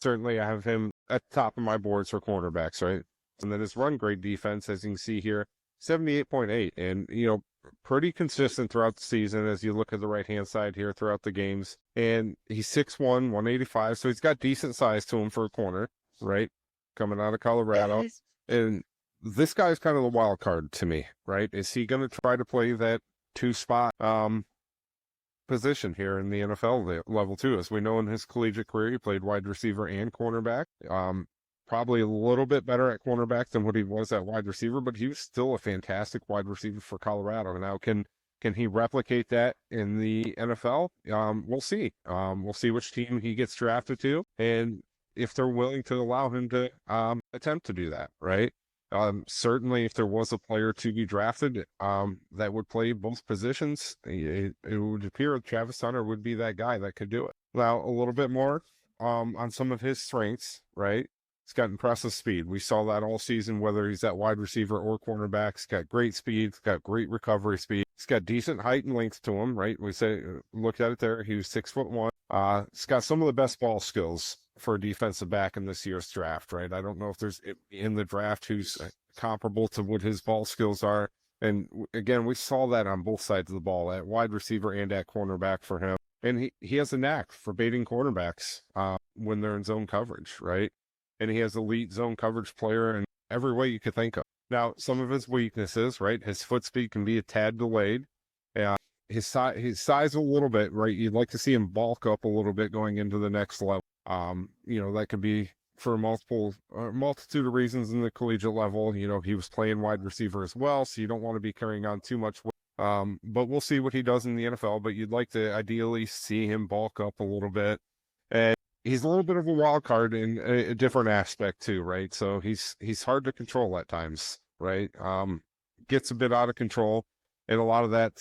Certainly, I have him at the top of my boards for cornerbacks, right? And then his run grade defense, as you can see here, 78.8. And, pretty consistent throughout the season as you look at the right-hand side here throughout the games. And he's 6'1", 185, so he's got decent size to him for a corner, right? Coming out of Colorado. And this guy's kind of the wild card to me, right? Is he going to try to play that two-spot position here in the NFL level too? As we know, in his collegiate career, he played wide receiver and cornerback. Probably a little bit better at cornerback than what he was at wide receiver, but he was still a fantastic wide receiver for Colorado. Now, can he replicate that in the NFL? We'll see. We'll see which team he gets drafted to, and if they're willing to allow him to attempt to do that, right? Certainly, if there was a player to be drafted that would play both positions, it would appear that Travis Hunter would be that guy that could do it. Now, a little bit more on some of his strengths, right? He's got impressive speed. We saw that all season, whether he's at wide receiver or cornerback. He's got great speed. He's got great recovery speed. He's got decent height and length to him, right? We say, look at it there. He was 6'1". He's got some of the best ball skills for a defensive back in this year's draft, right? I don't know if there's in the draft who's comparable to what his ball skills are. And again, we saw that on both sides of the ball, at wide receiver and at cornerback for him. And he has a knack for baiting cornerbacks when they're in zone coverage, right? And he has elite zone coverage player in every way you could think of. Now, some of his weaknesses, right? His foot speed can be a tad delayed. His size a little bit, right? You'd like to see him bulk up a little bit going into the next level. That could be for a multitude of reasons in the collegiate level. He was playing wide receiver as well, so you don't want to be carrying on too much weight. But we'll see what he does in the NFL, but you'd like to ideally see him bulk up a little bit. And he's a little bit of a wild card in a different aspect too, right? So he's hard to control at times, right? Gets a bit out of control, and a lot of that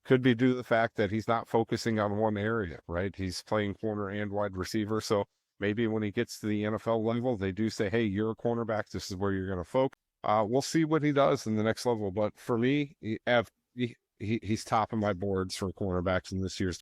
could be due to the fact that he's not focusing on one area, right? He's playing corner and wide receiver, so maybe when he gets to the NFL level, they do say, hey, you're a cornerback, this is where you're going to focus. We'll see what he does in the next level, but for me, he's top of my boards for cornerbacks in this year's